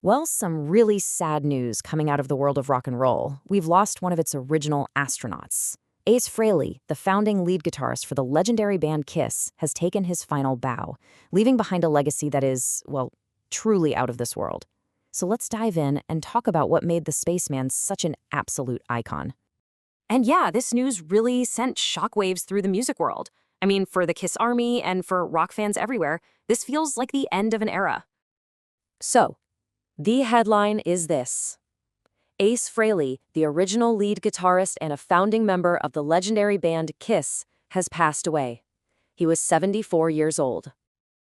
Well, some really sad news coming out of the world of rock and roll. We've lost one of its original astronauts. Ace Frehley, the founding lead guitarist for the legendary band Kiss, has taken his final bow, leaving behind a legacy that is, well, truly out of this world. So let's dive in and talk about what made the Spaceman such an absolute icon. And yeah, this news really sent shockwaves through the music world. I mean, for the Kiss Army and for rock fans everywhere, this feels like the end of an era. So, the headline is this. Ace Frehley, the original lead guitarist and a founding member of the legendary band Kiss, has passed away. He was 74 years old.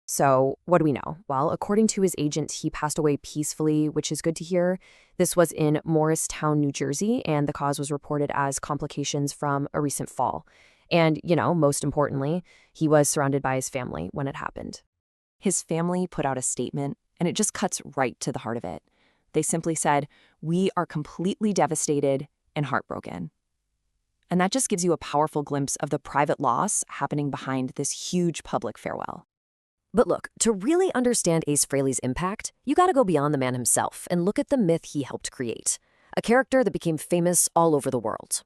So, what do we know? Well, according to his agent, he passed away peacefully, which is good to hear. This was in Morristown, New Jersey, and the cause was reported as complications from a recent fall. And, most importantly, he was surrounded by his family when it happened. His family put out a statement, and it just cuts right to the heart of it. They simply said, "We are completely devastated and heartbroken." And that just gives you a powerful glimpse of the private loss happening behind this huge public farewell. But look, to really understand Ace Frehley's impact, you gotta go beyond the man himself and look at the myth he helped create, a character that became famous all over the world.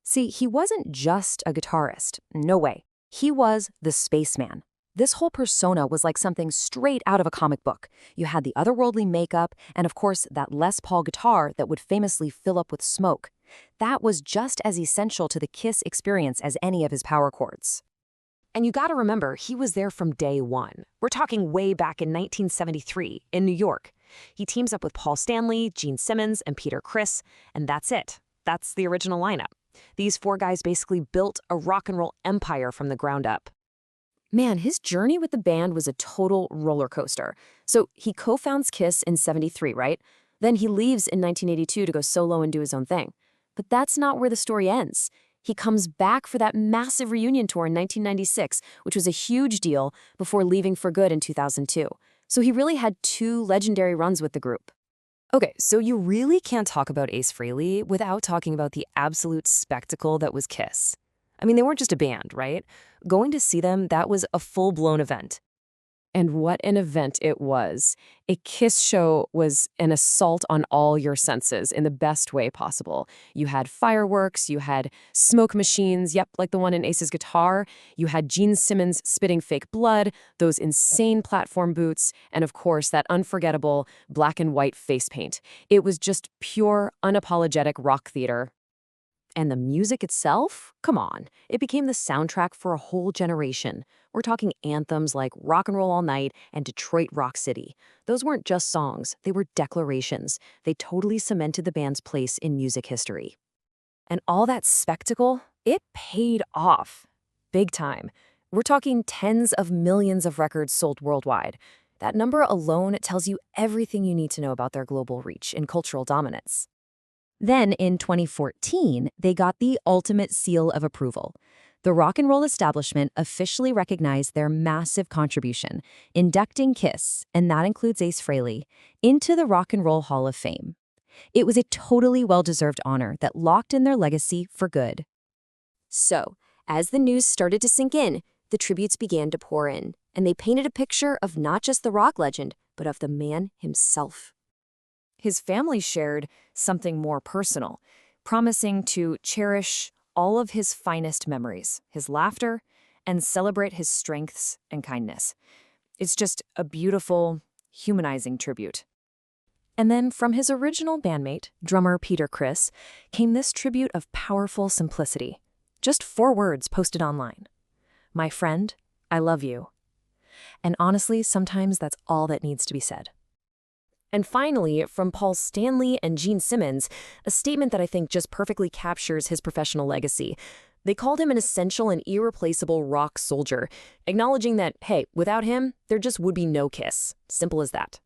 See, he wasn't just a guitarist. No way. He was the Spaceman. This whole persona was like something straight out of a comic book. You had the otherworldly makeup, and of course, that Les Paul guitar that would famously fill up with smoke. That was just as essential to the Kiss experience as any of his power chords. And you gotta remember, he was there from day one. We're talking way back in 1973 in New York. He teams up with Paul Stanley, Simmons, and Peter Criss, and that's it. That's the original lineup. These four guys basically built a rock and roll empire from the ground up. Man, his journey with the band was a total roller coaster. So he co-founds Kiss in '73, right? Then he leaves in 1982 to go solo and do his own thing. But that's not where the story ends. He comes back for that massive reunion tour in 1996, which was a huge deal, before leaving for good in 2002. So he really had two legendary runs with the group. Okay, so you really can't talk about Ace Frehley without talking about the absolute spectacle that was Kiss. I mean, they weren't just a band, right? Going to see them, that was a full-blown event. And what an event it was. A Kiss show was an assault on all your senses in the best way possible. You had fireworks, you had smoke machines, yep, like the one in Ace's guitar. You had Gene Simmons spitting fake blood, those insane platform boots, and of course, that unforgettable black and white face paint. It was just pure, unapologetic rock theater. And the music itself? Come on. It became the soundtrack for a whole generation. We're talking anthems like Rock and Roll All Night and Detroit Rock City. Those weren't just songs, they were declarations. They totally cemented the band's place in music history. And all that spectacle, it paid off. Big time. We're talking tens of millions of records sold worldwide. That number alone tells you everything you need to know about their global reach and cultural dominance. Then, in 2014, they got the ultimate seal of approval. The rock and roll establishment officially recognized their massive contribution, inducting Kiss, and that includes Ace Frehley, into the Rock and Roll Hall of Fame. It was a totally well-deserved honor that locked in their legacy for good. So, as the news started to sink in, the tributes began to pour in, and they painted a picture of not just the rock legend, but of the man himself. His family shared something more personal, promising to cherish all of his finest memories, his laughter, and celebrate his strengths and kindness. It's just a beautiful, humanizing tribute. And then from his original bandmate, drummer Peter Criss, came this tribute of powerful simplicity. Just 4 words posted online. "My friend, I love you." And honestly, sometimes that's all that needs to be said. And finally, from Paul Stanley and Gene Simmons, a statement that I think just perfectly captures his professional legacy. They called him an essential and irreplaceable rock soldier, acknowledging that, hey, without him, there just would be no Kiss. Simple as that.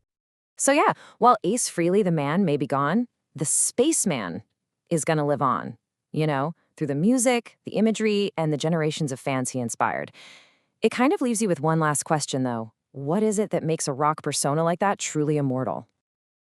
So yeah, while Ace Frehley, the man, may be gone, the Spaceman is gonna live on, through the music, the imagery, and the generations of fans he inspired. It kind of leaves you with one last question, though. What is it that makes a rock persona like that truly immortal?